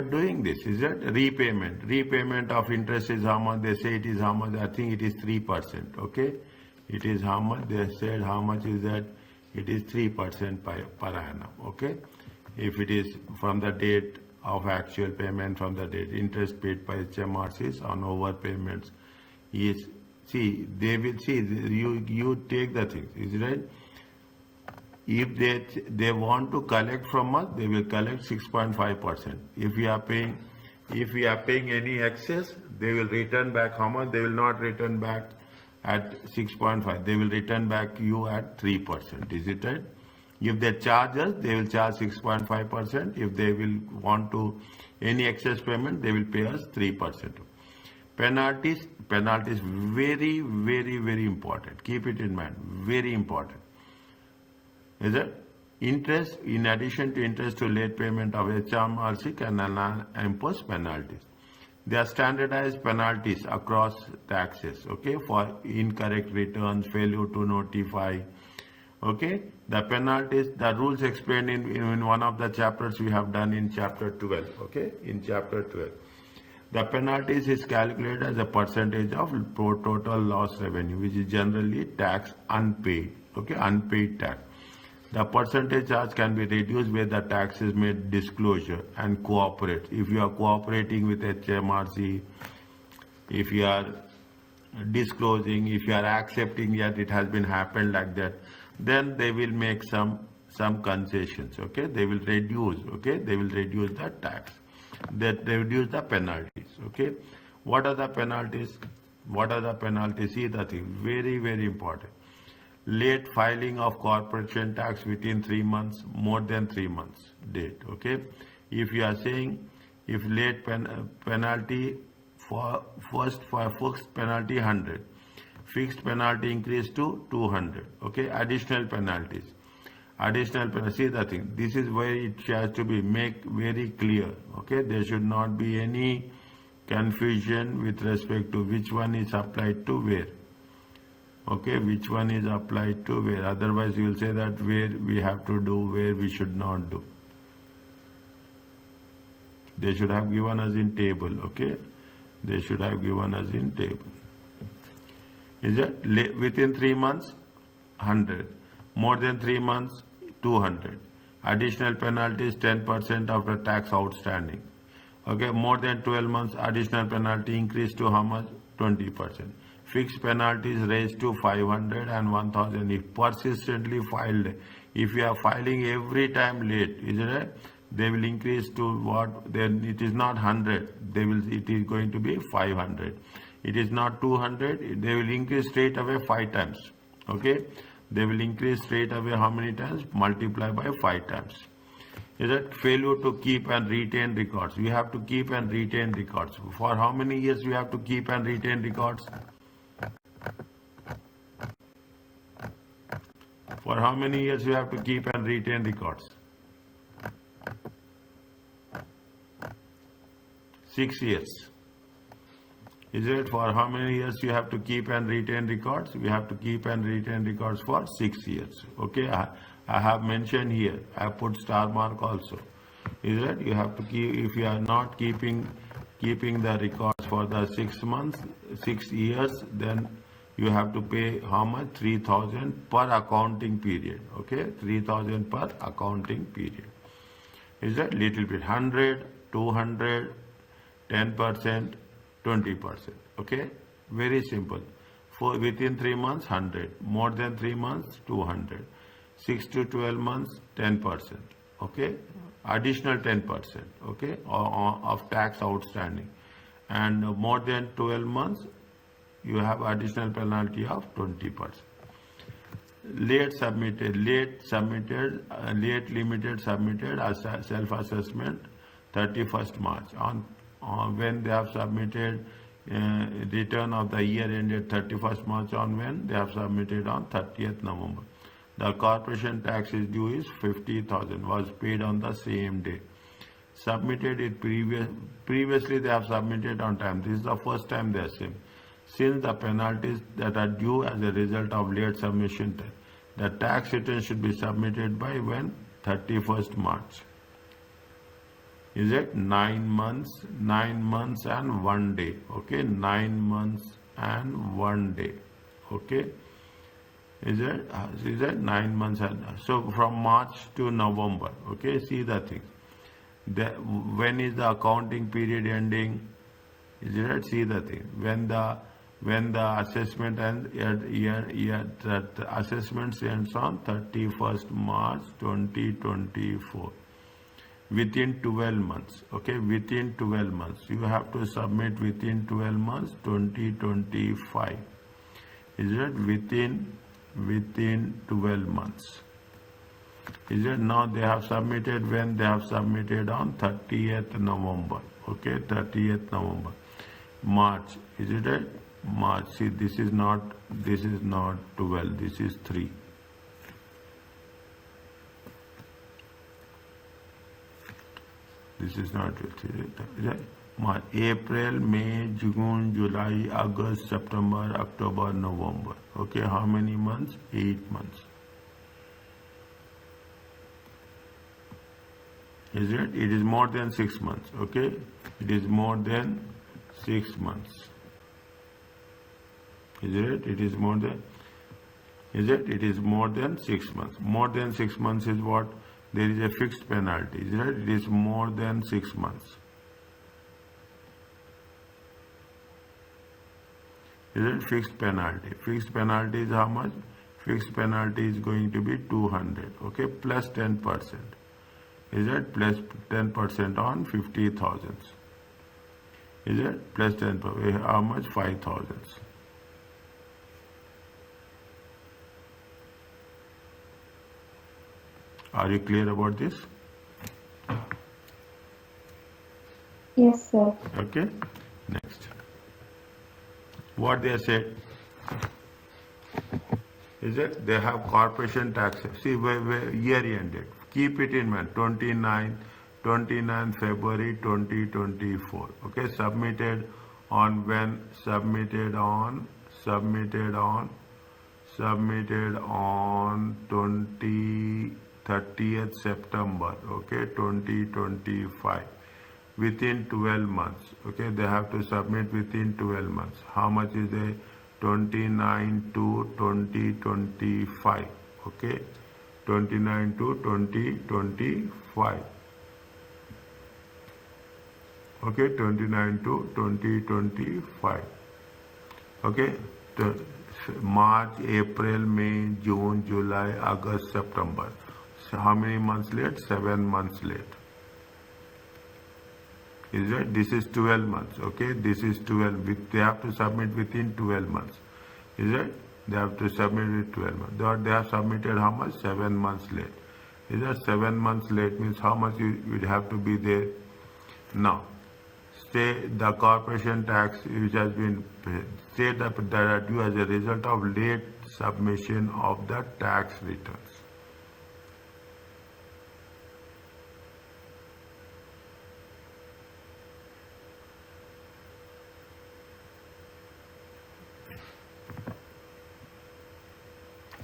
doing this, is it? Repayment of interest is how much? They say it is how much? I think it is 3%. Okay, it is how much? They said how much is that? It is 3% per annum. Okay, if it is from the date of actual payment, from the date interest paid by HMRCs on overpayments is, see, they will see, you take the things, is it right? If they want to collect from us, they will collect 6.5%. If we are paying any excess, they will return back how much? They will not return back at 6.5. They will return back you at 3%. Is it right? If they charge us, they will charge 6.5%. If they will want to any excess payment, they will pay us 3%. Penalties very, very, very important. Keep it in mind. Very important. Is it? Interest, in addition to interest to late payment of HMRC can impose penalties. There are standardized penalties across taxes, okay, for incorrect returns, failure to notify. Okay, the penalties, the rules explained in one of the chapters we have done in chapter 12. Okay, in chapter 12. The penalties is calculated as a percentage of total loss revenue, which is generally tax unpaid. Okay, unpaid tax. The percentage charge can be reduced where the tax is made disclosure and cooperate. If you are cooperating with HMRC, if you are disclosing, if you are accepting that it has been happened like that, then they will make some concessions. Okay, they will reduce. Okay, they will reduce the tax. That they reduce the penalties. Okay, what are the penalties? What are the penalties? See the thing. Very, very important. Late filing of corporation tax within 3 months, more than 3 months date. Okay, if you are saying if late penalty for fixed penalty 100, fixed penalty increase to 200. Okay, additional penalties. See the thing. This is where it has to be make very clear. Okay, there should not be any confusion with respect to which one is applied to where. Okay, which one is applied to where? Otherwise, you will say that where we have to do, where we should not do. They should have given us in table. Okay, they should have given us in table. Is it within 3 months? 100. More than 3 months? 200. Additional penalty is 10% of the tax outstanding. Okay, more than 12 months, additional penalty increase to how much? 20%. Fixed penalties raised to 500 and 1000 if persistently filed. If you are filing every time late, is it right? They will increase to what? Then it is not 100. It is going to be 500. It is not 200. They will increase straight away 5 times. Okay, they will increase straight away how many times? Multiply by 5 times. Is that failure to keep and retain records? We have to keep and retain records. For how many years we have to keep and retain records? For how many years you have to keep and retain records? 6 years. Is it? For how many years you have to keep and retain records? We have to keep and retain records for 6 years. Okay, I have mentioned here. I put star mark also. Is it? You have to keep. If you are not keeping the records for the 6 months, 6 years, then you have to pay how much? 3,000 per accounting period. Okay, 3,000 per accounting period. Is that little bit? 100, 200, 10%, 20%. Okay, very simple. For within 3 months, 100. More than 3 months, 200. 6 to 12 months, 10%. Okay, additional 10%. Okay, of tax outstanding, and more than 12 months, you have additional penalty of 20%. Late limited submitted as self-assessment 31st March. On when they have submitted return of the year ended 31st March, on when they have submitted on 30th November. The corporation tax is due is 50,000, was paid on the same day. Submitted it previously they have submitted on time. This is the first time they are saying. Since the penalties that are due as a result of late submission, the tax return should be submitted by when? 31st March. Is it 9 months, 9 months and 1 day? Okay, 9 months and 1 day. Okay, is it 9 months and so from March to November? Okay, see the thing. When is the accounting period ending? Is it? See the thing. When the assessment and the assessment ends on 31st March 2024. Within 12 months, okay, within 12 months. You have to submit within 12 months 2025. Is it within 12 months? Is it? Now they have submitted when? They have submitted on 30th November. Okay, 30th November. March, is it right? March. See, this is not 12, this is 3. This is not 3. March, April, May, June, July, August, September, October, November. Okay, how many months? 8 months. Is it? It is more than 6 months. Okay, it is more than 6 months. Is it? It is more than. Is it? It is more than 6 months. More than 6 months is what? There is a fixed penalty. Is it? It is more than 6 months. Is it? Fixed penalty. Fixed penalty is how much? Fixed penalty is going to be 200. Okay, plus 10%. Is it? Plus 10% on 50,000. Is it? Plus 10%. How much? 5,000. Are you clear about this? Yes, sir. Okay. Next. What they said? Is it? They have corporation taxes. See where year ended. Keep it in mind. 29 February 2024. Okay. Submitted on when? Submitted on 30th September, okay, 2025, within 12 months, okay, they have to submit within 12 months. How much is the 29 to 2025, okay, 29 to 2025, okay, 29 to 2025, okay, March, April, May, June, July, August, September. So how many months late? 7 months late. Is it? This is 12 months. Okay, this is 12. They have to submit within 12 months. Is it? They have to submit with 12 months. They have submitted how much? 7 months late. Is that 7 months late means how much you would have to be there? Now, say the corporation tax which has been paid, say that are due as a result of late submission of the tax returns.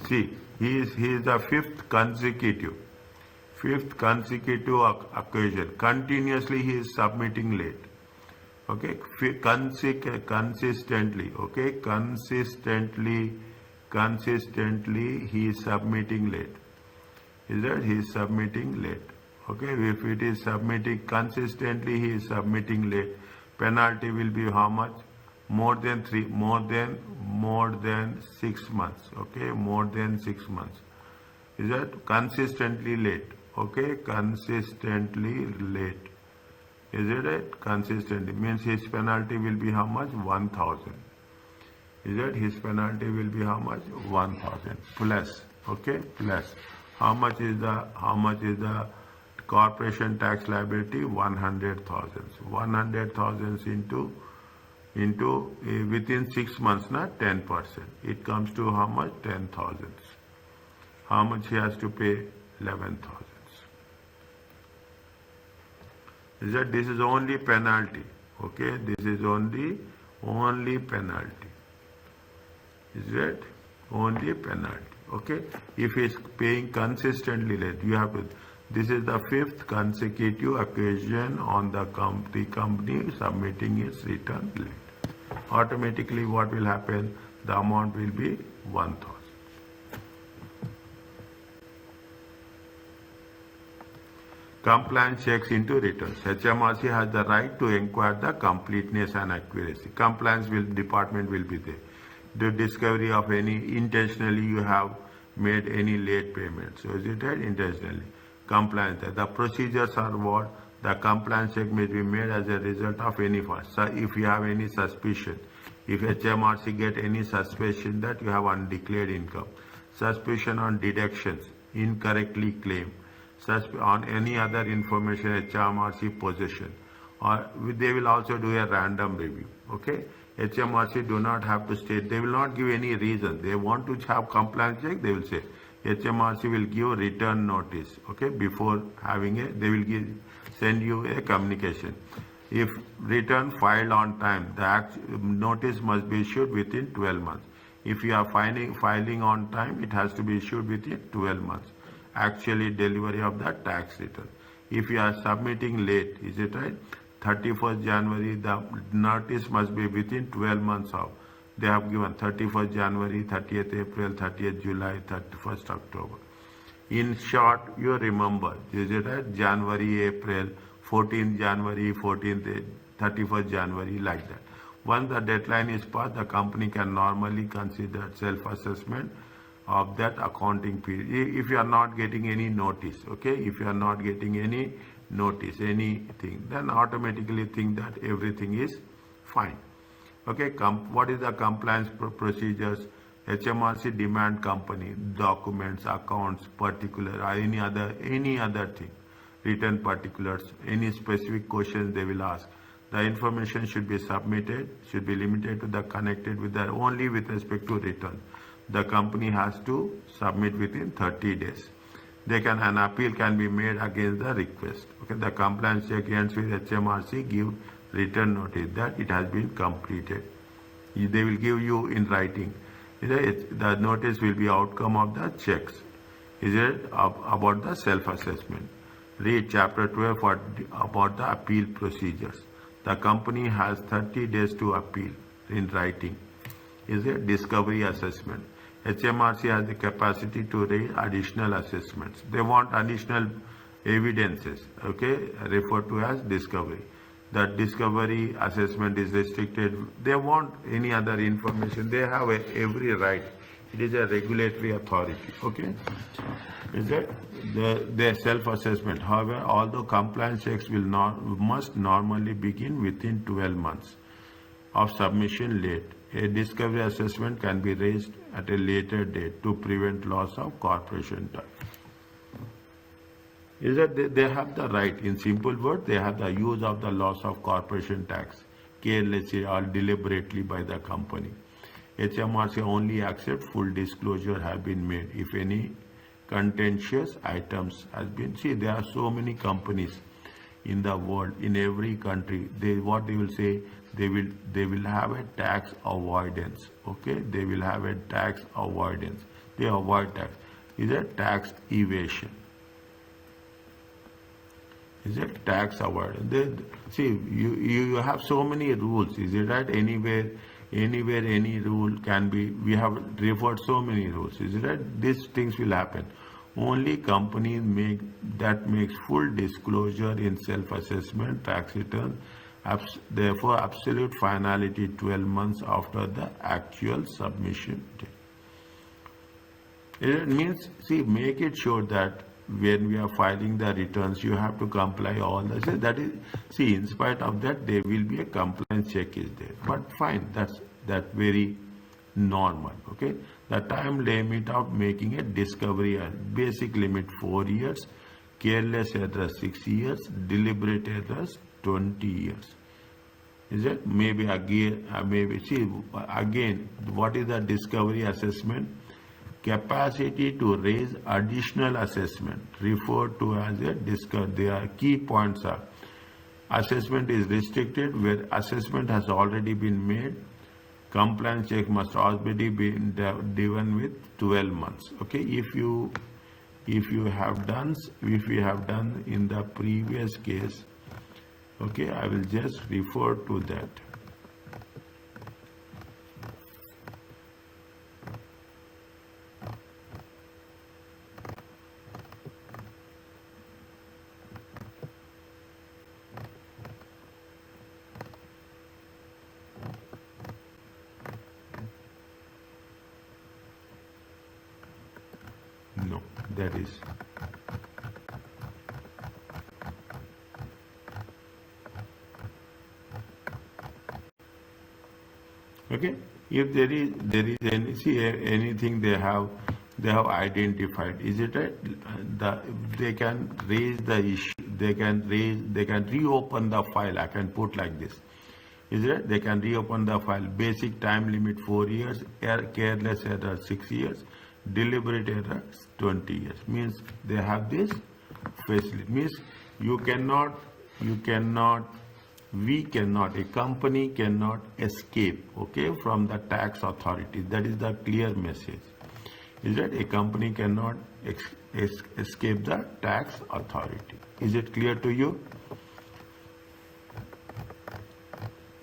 See, he is the fifth consecutive occasion. Continuously he is submitting late. Okay, consistently. Okay, consistently he is submitting late. Is that he is submitting late? Okay, if it is submitting consistently, he is submitting late. Penalty will be how much? More than 6 months. Okay, more than 6 months. Is that consistently late? Okay, consistently late. Is it right? Consistently means his penalty will be how much? 1,000. Is that his penalty will be how much? 1,000 plus. Okay, plus. How much is the corporation tax liability? 100,000. 100,000 into within 6 months, not 10%. It comes to how much? 10,000. How much he has to pay? 11,000. Is that this is only penalty? Okay, this is only penalty. Is that only penalty? Okay, if he is paying consistently late, you have to. This is the fifth consecutive occasion on the company submitting its return late. Automatically what will happen? The amount will be 1,000. Compliance checks into returns. HMRC has the right to inquire the completeness and accuracy. Compliance department will be there. The discovery of any intentionally you have made any late payment. So is it right? Intentionally. Compliance. The procedures are what? The compliance check may be made as a result of any fault. So if you have any suspicion, if HMRC get any suspicion that you have undeclared income, suspicion on deductions, incorrectly claimed, on any other information HMRC possession, or they will also do a random review. Okay, HMRC do not have to state, they will not give any reason. They want to have compliance check, they will say HMRC will give return notice. Okay, before having they will send you a communication. If return filed on time, the notice must be issued within 12 months. If you are filing on time, it has to be issued within 12 months. Actually delivery of the tax return. If you are submitting late, is it right? 31st January, the notice must be within 12 months of. They have given 31st January, 30th April, 30th July, 31st October. In short, you remember, is it right? January, April, 14th January, 14th, 31st January, like that. Once the deadline is passed, the company can normally consider self-assessment of that accounting period. If you are not getting any notice, okay, if you are not getting any notice, anything, then automatically think that everything is fine. Okay, what is the compliance procedures? HMRC demand company documents, accounts, particular, or any other thing, written particulars, any specific questions they will ask. The information should be submitted, should be limited to the connected with the only with respect to return. The company has to submit within 30 days. An appeal can be made against the request. Okay, the compliance check ends with HMRC give return notice that it has been completed. They will give you in writing. The notice will be outcome of the checks. Is it about the self-assessment? Read chapter 12 about the appeal procedures. The company has 30 days to appeal in writing. Is a discovery assessment. HMRC has the capacity to raise additional assessments. They want additional evidences, okay, referred to as discovery. That discovery assessment is restricted. They want any other information. They have every right. It is a regulatory authority, okay. Is that their self-assessment. However, although compliance checks must normally begin within 12 months of submission late, a discovery assessment can be raised at a later date to prevent loss of corporation tax. Is that they have the right, in simple words, they have the use of the loss of corporation tax carelessly or deliberately by the company. HMRC only accept full disclosure have been made if any contentious items has been. See, there are so many companies in the world, in every country. What they will say, they will have a tax avoidance. Okay, they will have a tax avoidance. They avoid tax. Is a tax evasion. Is it tax avoidance? See, you have so many rules. Is it right? Anywhere, any rule can be. We have referred so many rules. Is it right? These things will happen. Only companies makes full disclosure in self-assessment tax return. Therefore, absolute finality 12 months after the actual submission date. It means, see, make it sure that when we are filing the returns, you have to comply all this. That is, see, in spite of that, there will be a compliance check is there. But fine, that's very normal. Okay, the time limit of making a discovery, basic limit 4 years, careless error 6 years, deliberate errors 20 years. Is it? Maybe again, see, again, what is the discovery assessment? Capacity to raise additional assessment, referred to as a discovery. Their key points are: assessment is restricted where assessment has already been made. Compliance check must already be given with 12 months. Okay, if you if we have done in the previous case, okay, I will just refer to that. No, that is okay. If there is any, see, anything they have identified, is it right? They can raise the issue, they can reopen the file. I can put like this. Is it right? They can reopen the file. Basic time limit 4 years, careless error 6 years, deliberate error 20 years. Means they have this facility. Means we cannot, a company cannot escape, okay, from the tax authority. That is the clear message. Is that a company cannot escape the tax authority. Is it clear to you?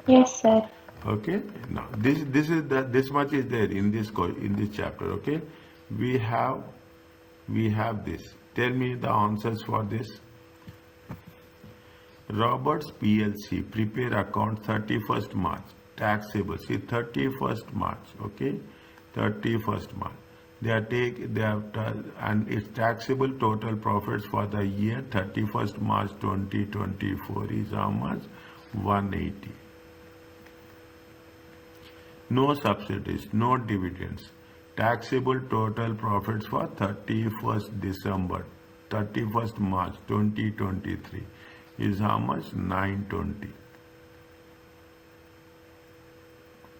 Yes, sir. Okay. Now this much is there in this chapter. Okay. We have this. Tell me the answers for this. Roberts PLC prepare account 31st March, taxable. See, 31st March, okay, 31st March. And its taxable total profits for the year 31st March 2024 is how much? 180. No subsidies, no dividends. Taxable total profits for 31st March 2023 is how much? 920.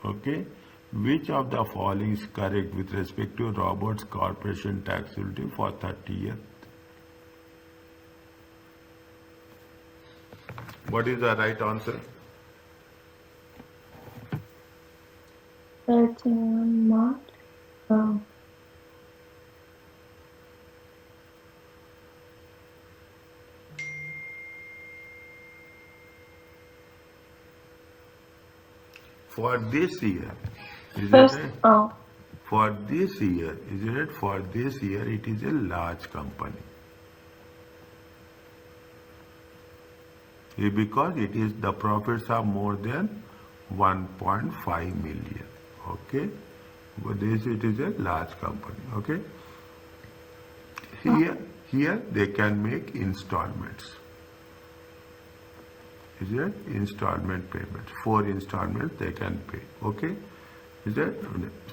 Okay. Which of the following is correct with respect to Roberts Corporation taxability for 30th? What is the right answer? 31 March. For this year, is First, it right? For this year, is it? For this year, it is a large company. Because it is, the profits are more than 1.5 million. Okay, but this, it is a large company. Okay, here they can make installments. Is it? Installment payments. 4 installments they can pay. Okay, is that?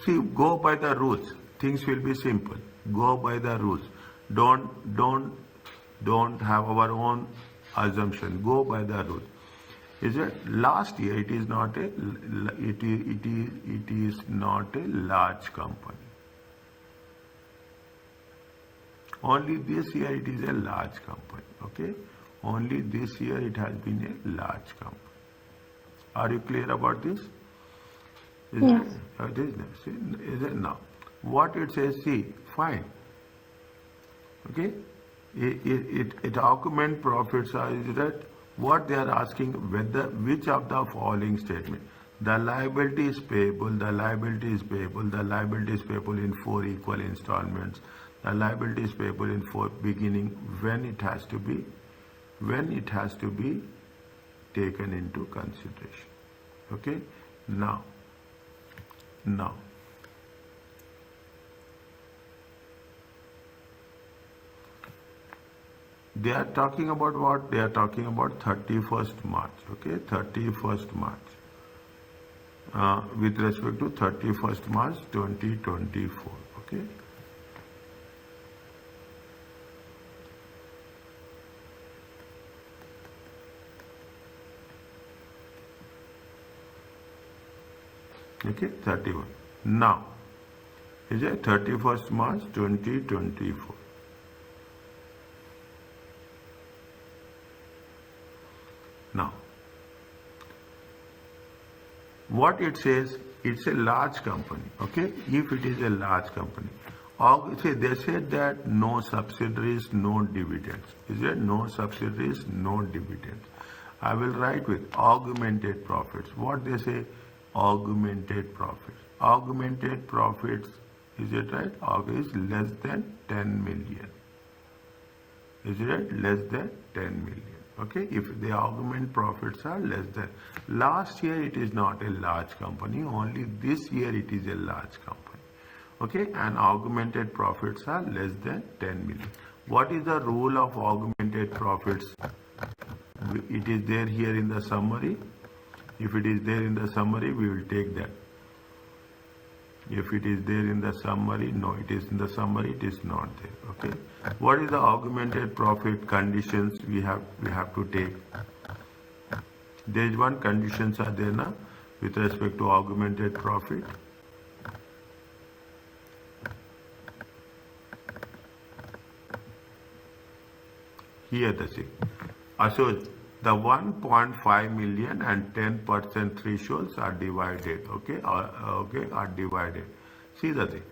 See, go by the rules. Things will be simple. Go by the rules. Don't have our own assumption. Go by the rules. Is it? Last year it is not a large company. Only this year it is a large company. Okay. Only this year it has been a large company. Are you clear about this? yes. Is it now? What it says, see, fine. Okay? It augment profits are, is that what they are asking, which of the following statement? The liability is payable, the liability is payable, the liability is payable in 4 equal installments, the liability is payable in 4 beginning when it has to be taken into consideration. Okay? Now, they are talking about what? They are talking about 31st March. Okay? 31st March. With respect to 31st March 2024. Okay? Okay, 31. Now, is it 31st March 2024? Now, what it says, it's a large company. Okay, if it is a large company, See, they said that no subsidiaries, no dividends. Is it no subsidiaries, no dividends? I will write with augmented profits. What they say? Augmented profits. Augmented profits, is it right? Is less than 10 million. Is it right? Less than 10 million. Okay, if the augment profits are less than. Last year it is not a large company, only this year it is a large company. Okay, and augmented profits are less than 10 million. What is the rule of augmented profits? It is there here in the summary. If it is there in the summary, we will take that. If it is there in the summary, no, it is in the summary, it is not there. Okay, what is the augmented profit conditions we have to take? There is one conditions are there now with respect to augmented profit. Here the thing. So the 1.5 million and 10% thresholds are divided. Okay, are divided. See the thing.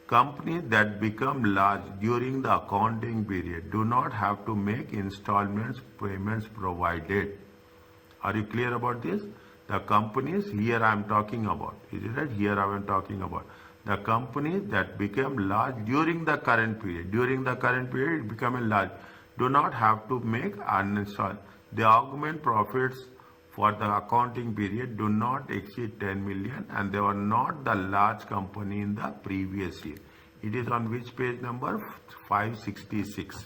Companies that become large during the accounting period do not have to make installments payments provided. Are you clear about this? The companies here I am talking about. Is it right? Here I am talking about the companies that become large during the current period. During the current period, it become a large. Do not have to make uninstall. The augment profits for the accounting period do not exceed 10 million and they were not the large company in the previous year. It is on which page number? 566.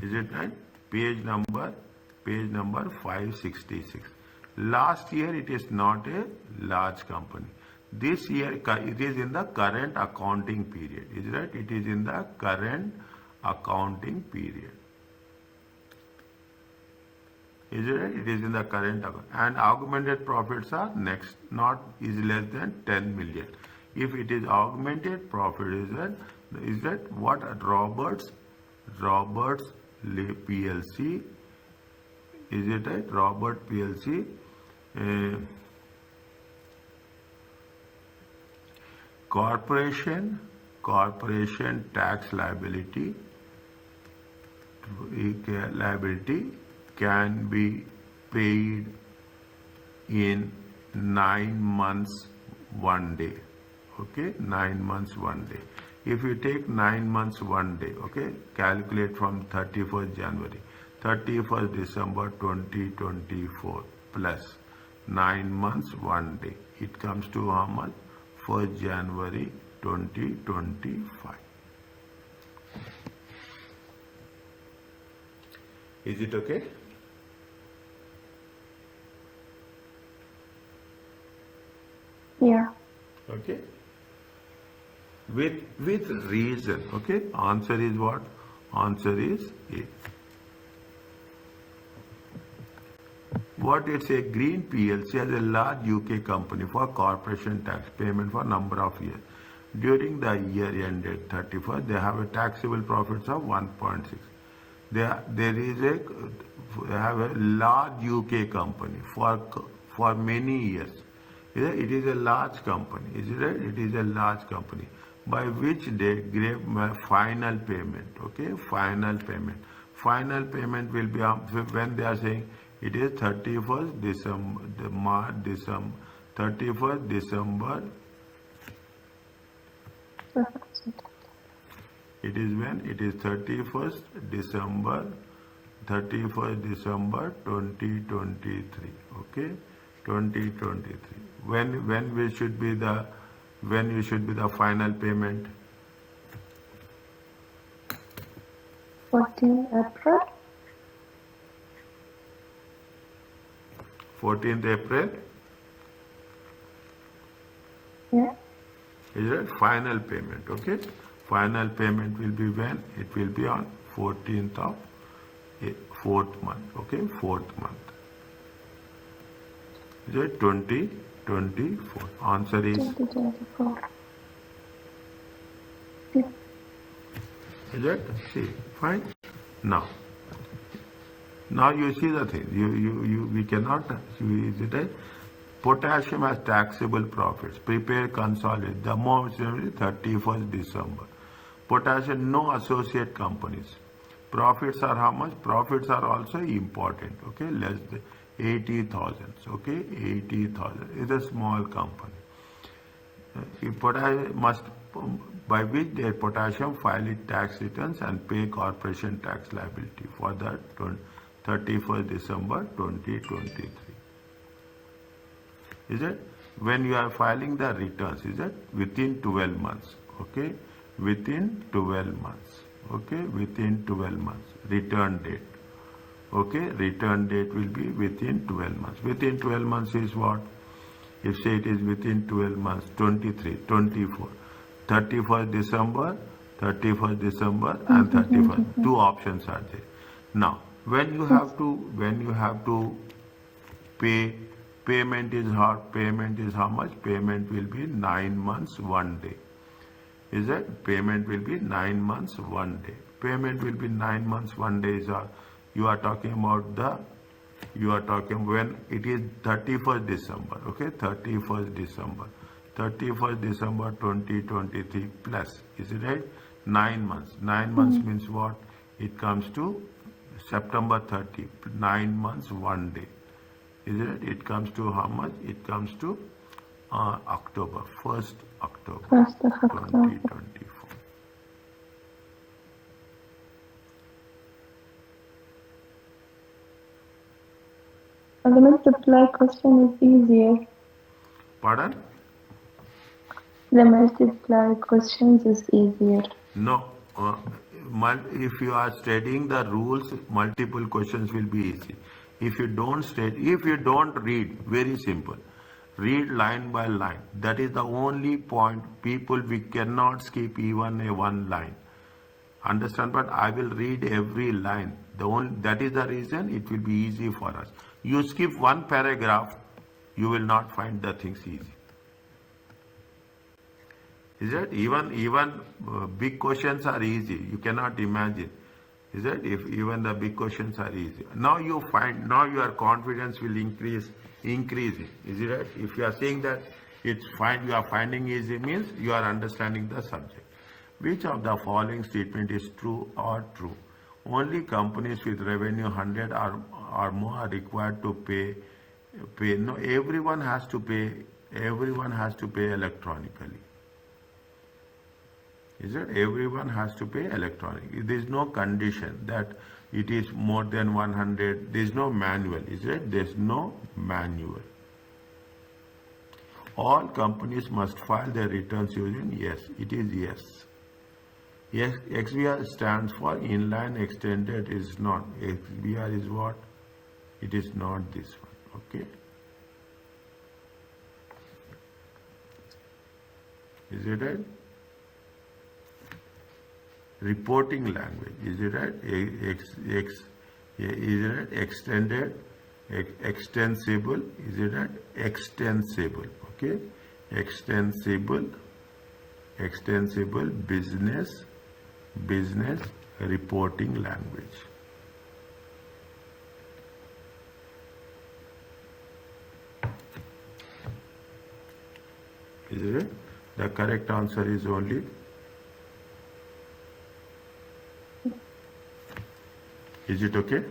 Is it right? Page number 566. Last year it is not a large company. This year it is in the current accounting period. Is it right? It is in the current accounting period. Is it right? It is in the current account. And augmented profits are next, not is less than 10 million. If it is augmented profit, is that what Roberts PLC, is it right? Robert PLC corporation tax liability can be paid in 9 months 1 day. Okay, 9 months 1 day. If you take 9 months 1 day, okay, calculate from 31st January, 31st December 2024 plus 9 months 1 day, it comes to how much? 1st January 2025. Is it okay? Yeah. Okay. With reason. Okay. Answer is what? Answer is A. What it's a Green PLC has a large UK company for corporation tax payment for number of years. During the year ended 31st, they have a taxable profits of 1.6. They have a large UK company for many years. It is a large company. Is it right? It is a large company. By which they gave my final payment. Okay, final payment. Final payment will be when they are saying it is 31st December, 31st December. It is when it is 31st December 2023. Okay, 2023. When we should be the final payment? 14 April. 14th April. Yeah. Is it final payment? Okay, final payment will be when? It will be on 14th of 4th month. Okay, 4th month. Is it 2024? Answer is 2024. Is it? See, fine. Now, Now you see the thing. We cannot. Is it right? Potassium has taxable profits. Prepare consolidate. The most 31st December. Potassium no associate companies. Profits are how much? Profits are also important. Okay, less than 80,000. Okay, 80,000 is a small company. Potassium must, by which their potassium file its tax returns and pay corporation tax liability for the 31st December 2023. Is it? When you are filing the returns, is it? Within 12 months. Okay? Within 12 months. Okay? Within 12 months. Return date. Okay? Return date will be within 12 months. Within 12 months is what? If say it is within 12 months, 23, 24, 31st December, 31st December and 31st. Two options are there. Now, when you have to pay, payment is how much? Payment will be 9 months, 1 day. Is it? Payment will be 9 months, 1 day. Payment will be 9 months, 1 day. You are talking about when it is 31st December, okay, 31st December 2023 plus, is it right? 9 months. 9 months means what? It comes to September 30, 9 months, 1 day. Is it? It comes to how much? It comes to October, 1st October 1st of October. 2024. The multiply question is easier. Pardon? The multiply questions is easier. No. If you are studying the rules, multiple questions will be easy. If you don't read, very simple. Read line by line. That is the only point. People, we cannot skip even a one line. Understand? But I will read every line. That is the reason it will be easy for us. You skip one paragraph, you will not find the things easy. Is it? Even big questions are easy. You cannot imagine. Is it? If even the big questions are easy. Now your confidence will increase. Is it right? If you are saying that it's fine, you are finding easy means you are understanding the subject. Which of the following statement is true or true? Only companies with revenue 100 or more are required to pay. No, everyone has to pay electronically. Is it? Everyone has to pay electronically. There is no condition that it is more than 100. There is no manual. Is it? There is no manual. All companies must file their returns using yes. It is yes. Yes, XBR stands for inline extended is not. XBR is what? It is not this one. Okay. Is it right? Reporting language. Is it right? Is it right? Extended, extensible. Is it right? Extensible. Okay. Extensible business reporting language. Is it? The correct answer is only. Is it okay?